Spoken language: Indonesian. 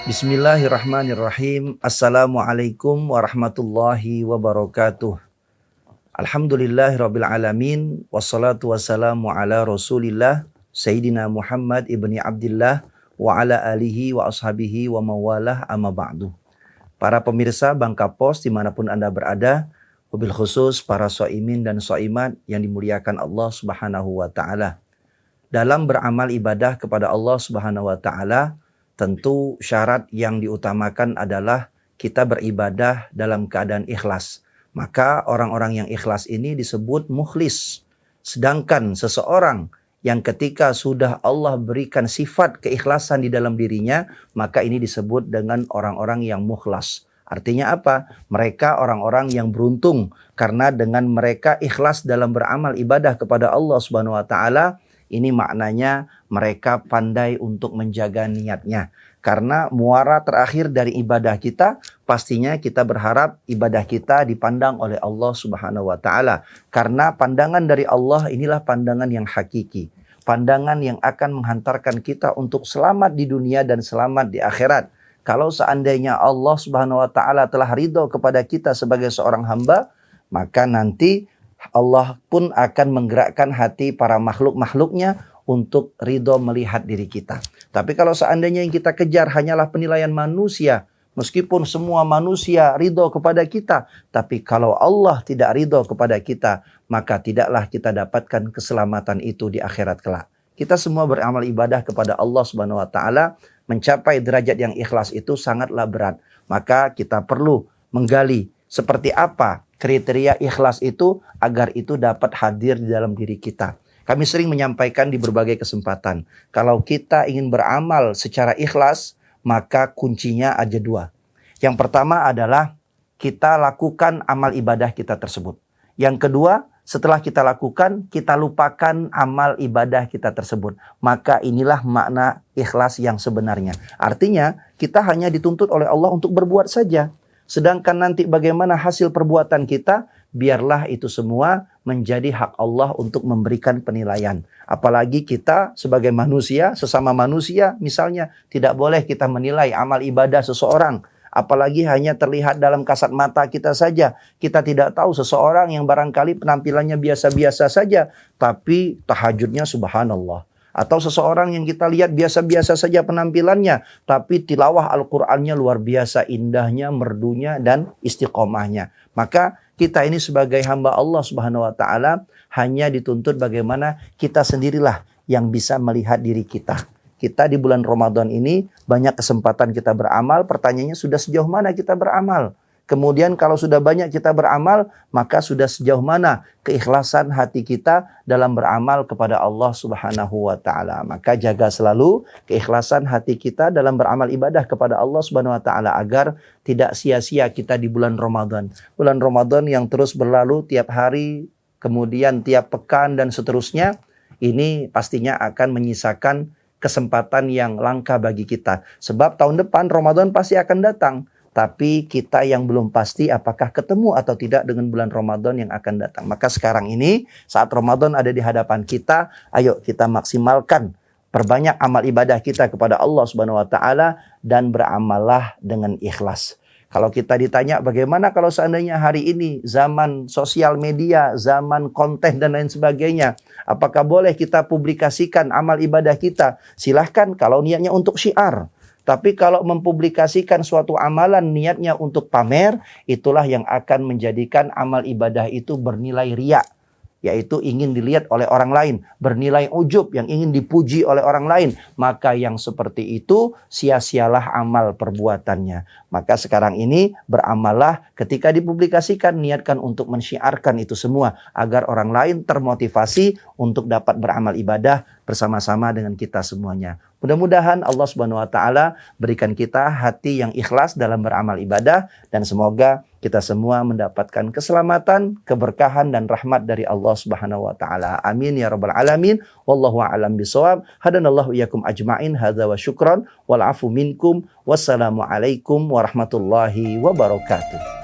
Bismillahirrahmanirrahim. Assalamualaikum warahmatullahi wabarakatuh. Alhamdulillahirabbil alamin wassalatu wassalamu ala Rasulillah Sayyidina Muhammad ibni Abdillah wa ala alihi wa ashabihi wa mawalah amma ba'du. Para pemirsa Bangka Pos dimanapun Anda berada, wabil khusus para shaimin dan shaimat yang dimuliakan Allah Subhanahu wa taala. Dalam beramal ibadah kepada Allah Subhanahu wa taala, tentu syarat yang diutamakan adalah kita beribadah dalam keadaan ikhlas. Maka orang-orang yang ikhlas ini disebut mukhlis. Sedangkan seseorang yang ketika sudah Allah berikan sifat keikhlasan di dalam dirinya, maka ini disebut dengan orang-orang yang mukhlas. Artinya apa? Mereka orang-orang yang beruntung karena dengan mereka ikhlas dalam beramal ibadah kepada Allah Subhanahu wa taala. Ini maknanya mereka pandai untuk menjaga niatnya. Karena muara terakhir dari ibadah kita, pastinya kita berharap ibadah kita dipandang oleh Allah Subhanahu wa taala. Karena pandangan dari Allah inilah pandangan yang hakiki. Pandangan yang akan menghantarkan kita untuk selamat di dunia dan selamat di akhirat. Kalau seandainya Allah Subhanahu wa taala telah ridho kepada kita sebagai seorang hamba, maka nanti Allah pun akan menggerakkan hati para makhluk-makhluknya untuk ridho melihat diri kita. Tapi kalau seandainya yang kita kejar hanyalah penilaian manusia, meskipun semua manusia ridho kepada kita, tapi kalau Allah tidak ridho kepada kita, maka tidaklah kita dapatkan keselamatan itu di akhirat kelak. Kita semua beramal ibadah kepada Allah Subhanahu wa taala, mencapai derajat yang ikhlas itu sangatlah berat. Maka kita perlu menggali seperti apa kriteria ikhlas itu agar itu dapat hadir di dalam diri kita. Kami sering menyampaikan di berbagai kesempatan, kalau kita ingin beramal secara ikhlas, maka kuncinya ada dua. Yang pertama adalah kita lakukan amal ibadah kita tersebut. Yang kedua, setelah kita lakukan, kita lupakan amal ibadah kita tersebut. Maka inilah makna ikhlas yang sebenarnya. Artinya, kita hanya dituntut oleh Allah untuk berbuat saja. Sedangkan nanti bagaimana hasil perbuatan kita, biarlah itu semua menjadi hak Allah untuk memberikan penilaian. Apalagi kita sebagai manusia, sesama manusia misalnya, tidak boleh kita menilai amal ibadah seseorang. Apalagi hanya terlihat dalam kasat mata kita saja. Kita tidak tahu seseorang yang barangkali penampilannya biasa-biasa saja, tapi tahajudnya subhanallah. Atau seseorang yang kita lihat biasa-biasa saja penampilannya, tapi tilawah Al-Qur'annya luar biasa indahnya, merdunya, dan istiqomahnya. Maka kita ini sebagai hamba Allah Subhanahu wa taala hanya dituntut bagaimana kita sendirilah yang bisa melihat diri kita. Kita di bulan Ramadan ini banyak kesempatan kita beramal, pertanyaannya sudah sejauh mana kita beramal? Kemudian kalau sudah banyak kita beramal, maka sudah sejauh mana keikhlasan hati kita dalam beramal kepada Allah Subhanahu wa taala. Maka jaga selalu keikhlasan hati kita dalam beramal ibadah kepada Allah Subhanahu wa taala agar tidak sia-sia kita di bulan Ramadan. Bulan Ramadan yang terus berlalu tiap hari, kemudian tiap pekan dan seterusnya, ini pastinya akan menyisakan kesempatan yang langka bagi kita. Sebab tahun depan Ramadan pasti akan datang. Tapi kita yang belum pasti apakah ketemu atau tidak dengan bulan Ramadan yang akan datang. Maka sekarang ini saat Ramadan ada di hadapan kita, ayo kita maksimalkan, perbanyak amal ibadah kita kepada Allah Subhanahu wa taala dan beramallah dengan ikhlas. Kalau kita ditanya bagaimana kalau seandainya hari ini zaman sosial media, zaman konten dan lain sebagainya, apakah boleh kita publikasikan amal ibadah kita? Silahkan kalau niatnya untuk syiar. Tapi kalau mempublikasikan suatu amalan niatnya untuk pamer, itulah yang akan menjadikan amal ibadah itu bernilai riya. Yaitu ingin dilihat oleh orang lain. Bernilai ujub yang ingin dipuji oleh orang lain. Maka yang seperti itu sia-sialah amal perbuatannya. Maka sekarang ini beramallah ketika dipublikasikan. Niatkan untuk mensyiarkan itu semua. Agar orang lain termotivasi untuk dapat beramal ibadah bersama-sama dengan kita semuanya. Mudah-mudahan Allah Subhanahu wa taala berikan kita hati yang ikhlas dalam beramal ibadah dan semoga kita semua mendapatkan keselamatan, keberkahan dan rahmat dari Allah Subhanahu wa taala. Amin ya rabbal alamin. Wallahu a'lam bishawab. Hadanallahu iyyakum ajmain. Hadza wa syukran wal afu minkum. Wassalamu alaikum warahmatullahi wabarakatuh.